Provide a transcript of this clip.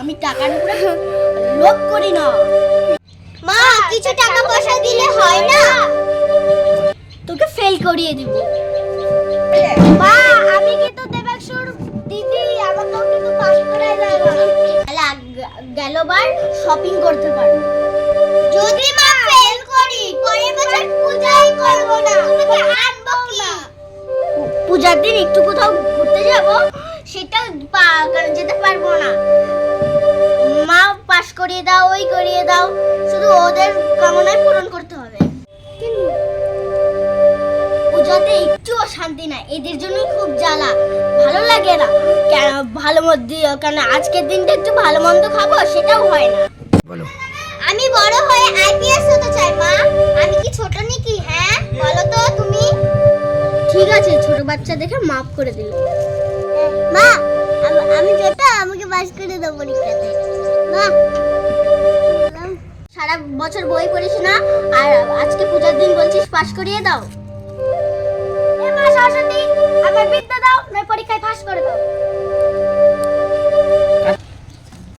আমি টাকার উপরে লোভ করি না। মা কিছু টাকা পয়সা দিলে হয় না? তোকে ফেল করিয়ে দিব। মা আমি কিন্তু দেবাংশুর দিদি, আমাকেও কিন্তু পাস করাই দেয় না। গেলবার শপিং করতে পারবো। যদি মা ফেল করি পরের বছর পূজাই করব না, তোমাকে আনবো না। পূজার দিন একটু কোথাও ঘুরতে যাব, সেটা যেতে পারবো না। মা পাস করিয়ে দাও, ওই করিয়ে দাও, শুধু ওদের কামনায় পূরণ করতে হবে। পূজাতে একটুও শান্তি নাই, এদের জন্যই খুব জ্বালা, ভালো লাগে না। কেন ভালো মধ্যে, কেন আজকের দিনটা একটু ভালো মন্দ খাবো, সেটাও হয় না। বলো। আমি বড় হয়ে আইপিএস হতে চাই মা। আমি কি ছোট নাকি? হ্যাঁ বলো তো তুমি। ঠিক আছে, ছোট বাচ্চা দেখে মাফ করে দিল। মা আমি ছোট, আমাকে পাস করে দাও পরীক্ষাতে। মা সারা বছর বই পড়িস না, আর আজকে পূজার দিন বলছিস পাস করিয়ে দাও। এ মা সরস্বতী, আমার বিদ্যা দাও না